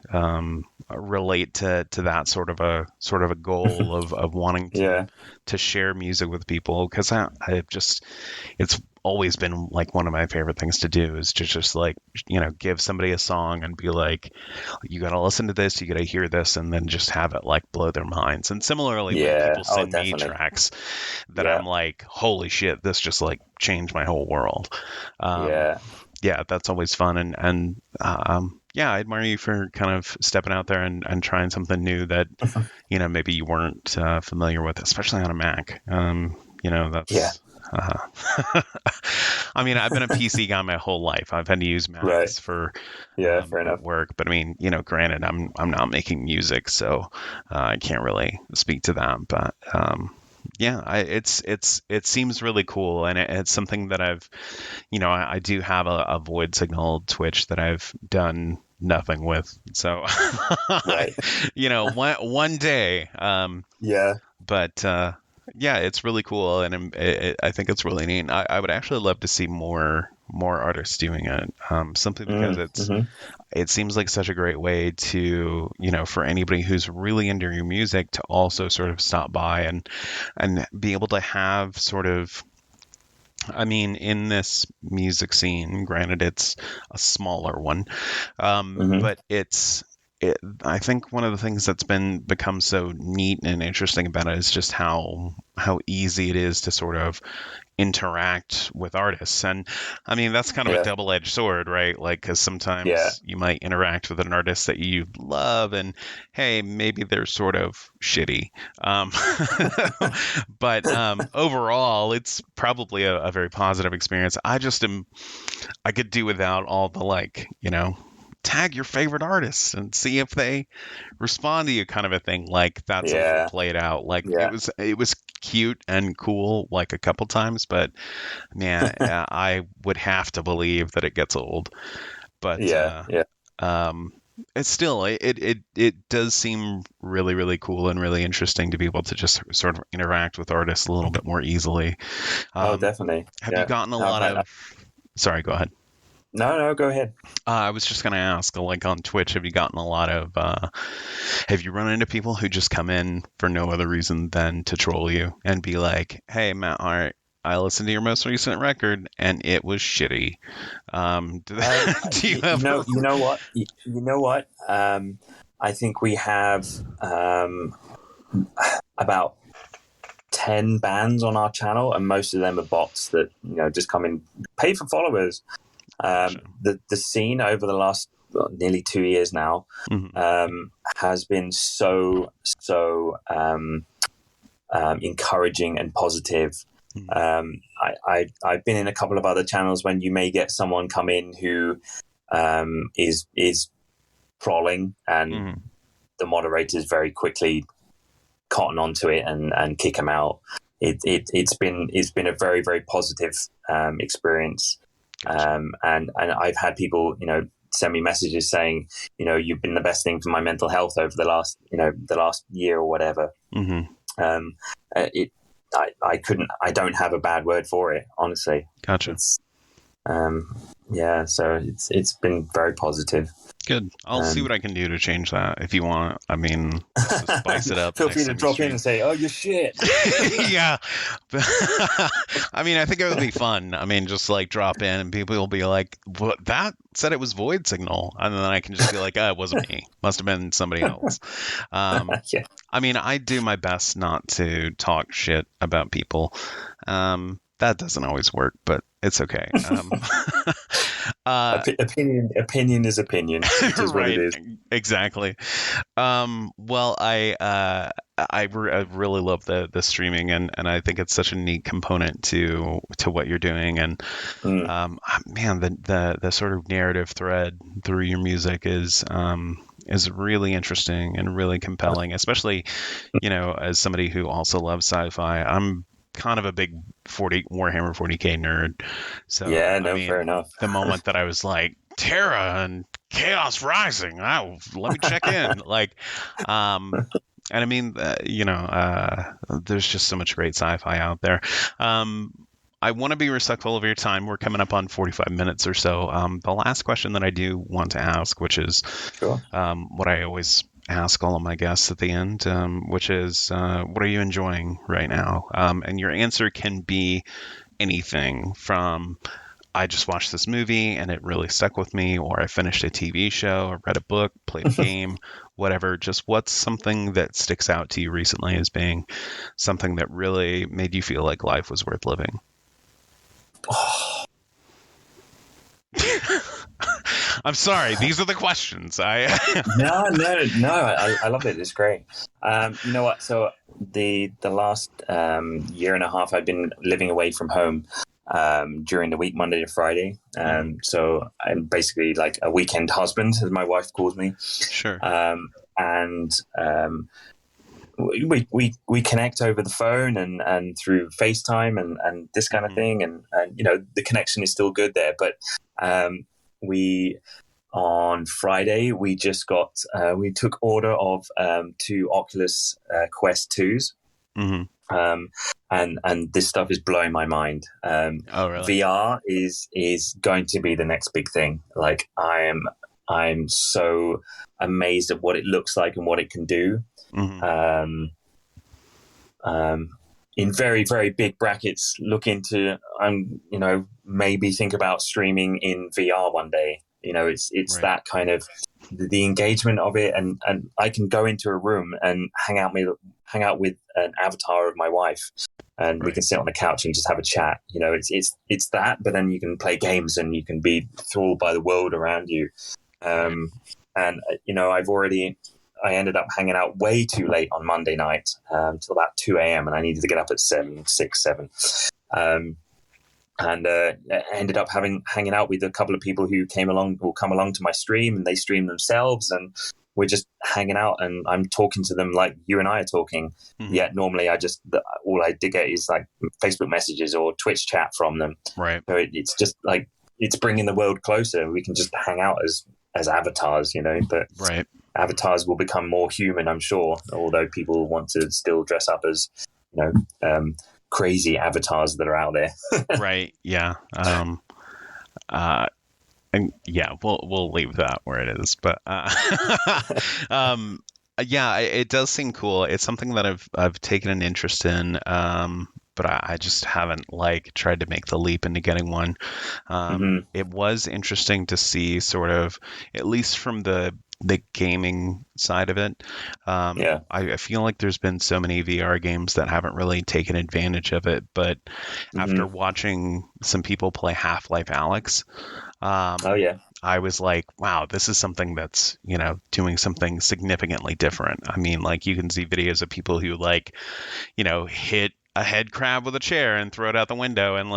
relate to that sort of a goal of wanting to share music with people, because it's always been like one of my favorite things to do is to just like, give somebody a song and be like, you got to listen to this, you got to hear this, and then just have it like blow their minds. And similarly, when people send me tracks that I'm like, holy shit, this just like changed my whole world. That's always fun. And I admire you for kind of stepping out there and trying something new that, maybe you weren't familiar with, especially on a Mac. That's... I mean, I've been a PC guy my whole life. I've had to use Macs for fair enough. work, but I mean, granted, I'm not making music, so I can't really speak to that. But it seems really cool, and it's something that I've, I do have a void signal Twitch that I've done nothing with. So, one day, but. It's really cool, and I think it's really neat. I would actually love to see more artists doing it, simply because it seems like such a great way to, for anybody who's really into your music to also sort of stop by and be able to have sort of, I mean, in this music scene, granted it's a smaller one, but I think one of the things that's become so neat and interesting about it is just how easy it is to sort of interact with artists. And I mean, that's kind of a double-edged sword, right? Like, because sometimes you might interact with an artist that you love and, hey, maybe they're sort of shitty. But overall, it's probably a very positive experience. I could do without all the like, tag your favorite artists and see if they respond to you kind of a thing. Like that's played out. Like it was cute and cool like a couple times, but man, I would have to believe that it gets old. But it's still it does seem really, really cool and really interesting to be able to just sort of interact with artists a little bit more easily. Definitely. Have you gotten a lot of Sorry, go ahead. No, go ahead. I was just going to ask, like on Twitch, have you gotten a lot of, have you run into people who just come in for no other reason than to troll you and be like, hey, Matt Hart, I listened to your most recent record and it was shitty. Do you have... You know what? I think we have about 10 bands on our channel, and most of them are bots that, just come in, pay for followers. The scene over the last nearly 2 years now has been so encouraging and positive. I've been in a couple of other channels when you may get someone come in who is trolling, and the moderators very quickly cotton onto it and kick them out. It's been a very, very positive experience. And I've had people, send me messages saying, you've been the best thing for my mental health over the last year or whatever. I don't have a bad word for it, honestly. Gotcha. So it's been very positive. Good. I'll see what I can do to change that if you want. I mean, just to spice it up. Feel next free to time you drop in stream. and say, "Oh, you're shit." Yeah. I mean, I think it would be fun. I mean, just like drop in and people will be like, "What? That said it was void signal," and then I can just be like, "Oh, it wasn't me. Must have been somebody else." Yeah. I mean, I do my best not to talk shit about people. That doesn't always work, but it's okay. Opinion is opinion. It is what it is. Exactly. Well, I really love the streaming, and I think it's such a neat component to what you're doing. And man, the sort of narrative thread through your music is really interesting and really compelling, especially, as somebody who also loves sci-fi. I'm kind of a big Warhammer 40K nerd. So yeah, no, fair enough. The moment that I was like, Terra and Chaos Rising, let me check in. And I mean, there's just so much great sci-fi out there. I want to be respectful of your time. We're coming up on 45 minutes or so. The last question that I do want to ask, which is what I always ask all of my guests at the end, which is, what are you enjoying right now? And your answer can be anything from, I just watched this movie and it really stuck with me, or I finished a TV show, or read a book, played a game, whatever. Just what's something that sticks out to you recently as being something that really made you feel like life was worth living? I'm sorry. These are the questions. No. I love it. It's great. You know what? So the last year and a half, I've been living away from home during the week, Monday to Friday. So I'm basically like a weekend husband, as my wife calls me. Sure. We connect over the phone and through FaceTime and this kind of thing, and the connection is still good there. But on Friday we just got we took order of 2 Oculus Quest 2s. And this stuff is blowing my mind. Oh, really? VR is going to be the next big thing. Like I'm so amazed at what it looks like and what it can do. In very, very big brackets, look into, maybe think about streaming in VR one day. It's right. That kind of the engagement of it, and I can go into a room and hang out with an avatar of my wife, and right. We can sit on the couch and just have a chat. It's that, but then you can play games and you can be enthralled by the world around you. And I ended up hanging out way too late on Monday night, till about 2 a.m. and I needed to get up at 7. And ended up hanging out with a couple of people who come along to my stream, and they stream themselves, and we're just hanging out, and I'm talking to them like you and I are talking. Yet normally all I get is like Facebook messages or Twitch chat from them. Right. So it's just like, it's bringing the world closer. We can just hang out as avatars, but right. Avatars will become more human, I'm sure, although people want to still dress up as, crazy avatars that are out there. Right. Yeah. And yeah, we'll leave that where it is. But yeah, it does seem cool. It's something that I've taken an interest in. But I just haven't tried to make the leap into getting one. It was interesting to see sort of, at least from the gaming side of it. I feel like there's been so many VR games that haven't really taken advantage of it. But after watching some people play Half-Life Alyx, I was like, wow, this is something that's, doing something significantly different. I mean, you can see videos of people who hit a head crab with a chair and throw it out the window, and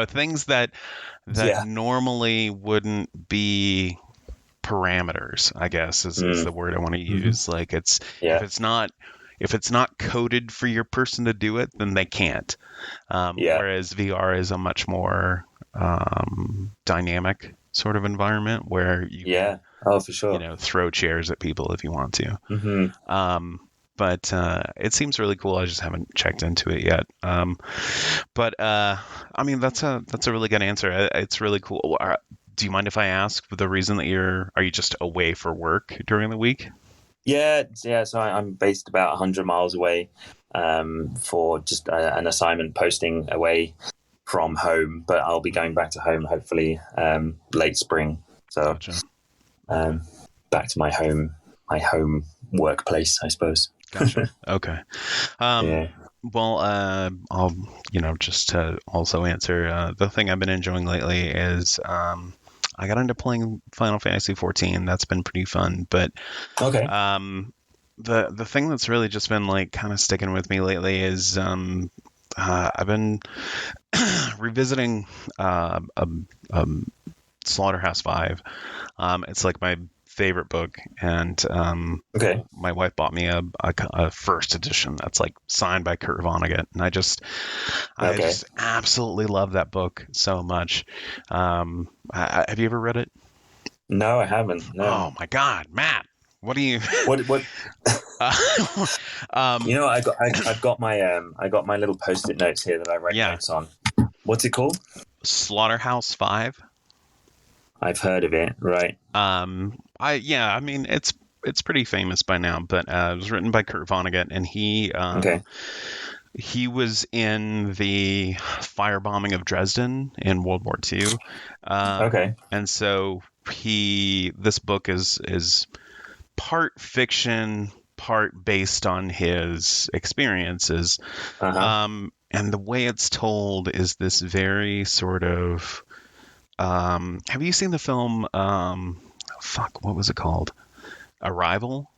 things that normally wouldn't be parameters, I guess is the word I want to use. If it's not coded for your person to do it, then they can't. Whereas VR is a much more dynamic sort of environment where you can, for sure, throw chairs at people if you want to. But it seems really cool. I just haven't checked into it yet. But I mean, that's a really good answer. It's really cool. do you mind if I ask the reason that are you just away for work during the week? Yeah. So I'm based about 100 miles away for just an assignment posting away from home, but I'll be going back to home hopefully late spring. So Gotcha. back to my home workplace, I suppose. Gotcha. Okay. Yeah. Well, I'll, just to also answer, the thing I've been enjoying lately is I got into playing Final Fantasy 14. That's been pretty fun. But Okay. the thing that's really just been like kind of sticking with me lately is I've been revisiting Slaughterhouse 5. It's like my favorite book, and Okay. my wife bought me a first edition that's like signed by Kurt Vonnegut, and I just absolutely love that book so much. Have you ever read it? No, I haven't. No. Oh my God, Matt! What do you? What? I've got my little post-it notes here that I write notes on. What's it called? Slaughterhouse 5. I've heard of it, right? I mean it's pretty famous by now, but it was written by Kurt Vonnegut, and he was in the firebombing of Dresden in World War II. And so this book is part fiction, part based on his experiences. And the way it's told is this very sort of have you seen the film what was it called? Arrival?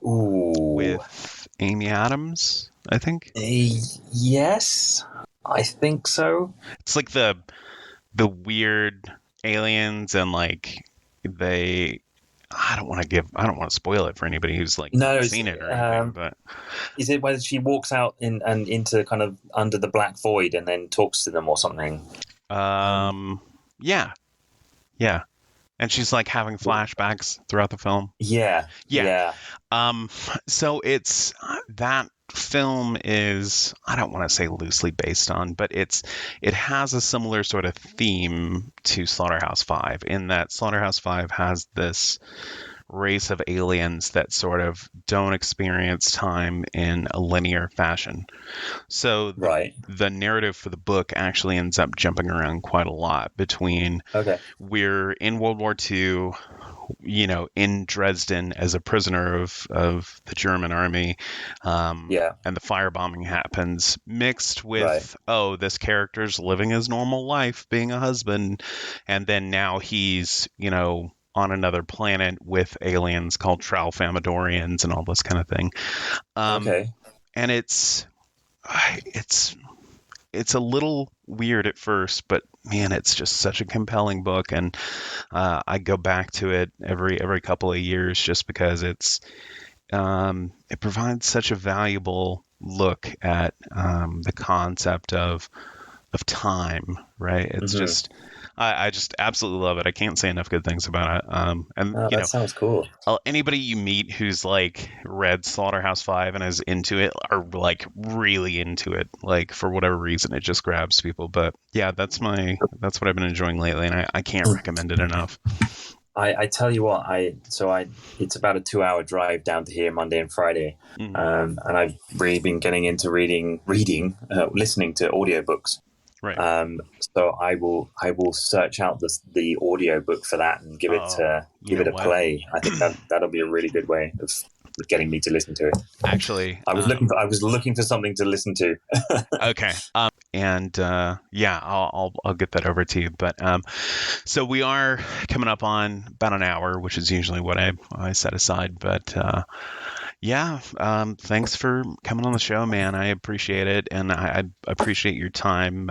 Ooh. With Amy Adams, I think. Yes, I think so. It's like the weird aliens, and like I don't want to spoil it for anybody who's like seen it or anything, but is it where she walks out into kind of under the black void and then talks to them or something? Yeah. And she's like having flashbacks throughout the film. Yeah. So it's that film is, I don't want to say loosely based on, but it has a similar sort of theme to Slaughterhouse 5, in that Slaughterhouse 5 has this race of aliens that sort of don't experience time in a linear fashion. So the narrative for the book actually ends up jumping around quite a lot between we're in World War II, in Dresden as a prisoner of the German army, and the firebombing happens, mixed with this character's living his normal life, being a husband, and then now he's on another planet with aliens called Tralfamadorians and all this kind of thing. And it's a little weird at first, but man, it's just such a compelling book, and I go back to it every couple of years just because it provides such a valuable look at the concept of time, right? It's just I just absolutely love it. I can't say enough good things about it. That sounds cool. Anybody you meet who's like read Slaughterhouse 5 and is into it are like really into it. Like for whatever reason, it just grabs people. But yeah, that's what I've been enjoying lately, and I can't recommend it enough. I tell you what, it's about a 2-hour drive down to here Monday and Friday, and I've really been getting into listening to audiobooks. Right. So I will search out the audio book for that and give it a play. I think that'll be a really good way of getting me to listen to it. Actually, I was looking for something to listen to. Okay. I'll get that over to you. But so we are coming up on about an hour, which is usually what I set aside. But thanks for coming on the show, man. I appreciate it, and I appreciate your time.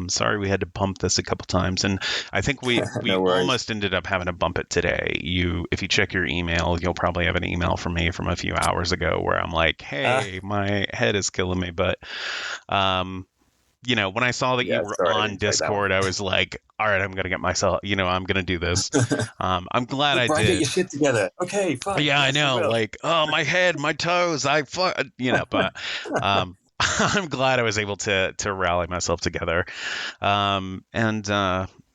Sorry we had to bump this a couple times, and I think we almost ended up having to bump it today. If you check your email, you'll probably have an email from me from a few hours ago where I'm like, hey, my head is killing me. But when I saw that you were on Discord, I was like, all right, I'm going to get myself, I'm going to do this. I'm glad I did. Get your shit together. Okay, fine. Yeah, I know. Like, oh, my head, my toes, but I'm glad I was able to rally myself together.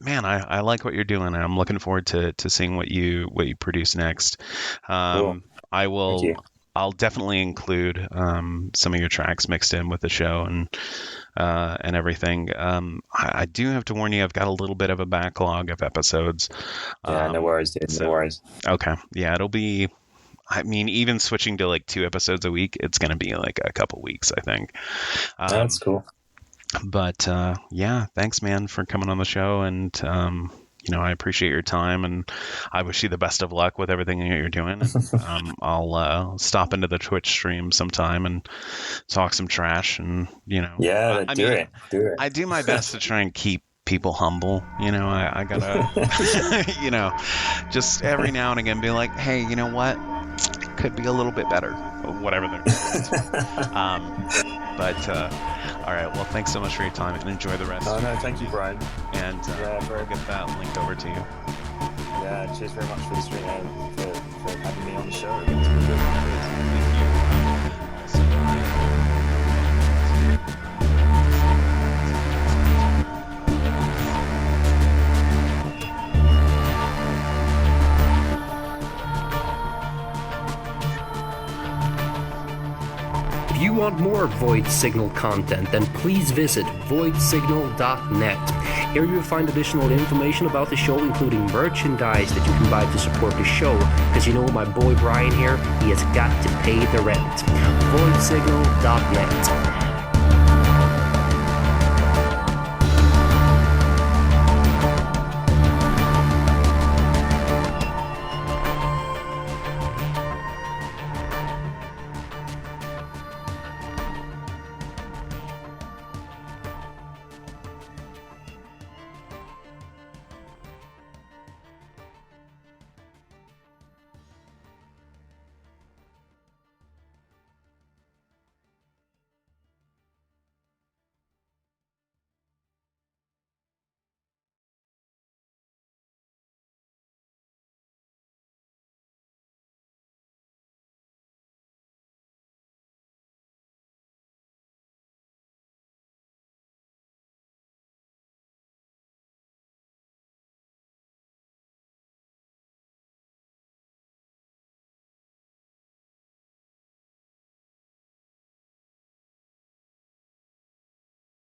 man, I like what you're doing, and I'm looking forward to seeing what you produce next. Cool. I Thank will. you. I'll definitely include some of your tracks mixed in with the show and everything. I do have to warn you, I've got a little bit of a backlog of episodes. Yeah, no worries, dude. No worries. Okay, yeah, it'll be. I mean, even switching to like 2 episodes a week, it's going to be like a couple weeks, I think. That's cool. But yeah, thanks, man, for coming on the show, and I appreciate your time, and I wish you the best of luck with everything that you're doing. And, I'll stop into the Twitch stream sometime and talk some trash, and Yeah, do it. I do my best to try and keep people humble. I gotta, just every now and again be like, hey, you know what? It could be a little bit better, or whatever they're but all right, well, thanks so much for your time, and enjoy the rest. Oh, no, thank you, Brian. And I'll get that link over to you. Yeah, cheers very much for the stream and for having me on the show. It's been good. If you want more Void Signal content, then please visit voidsignal.net. Here you'll find additional information about the show, including merchandise that you can buy to support the show. Because my boy Brian here, he has got to pay the rent. voidsignal.net.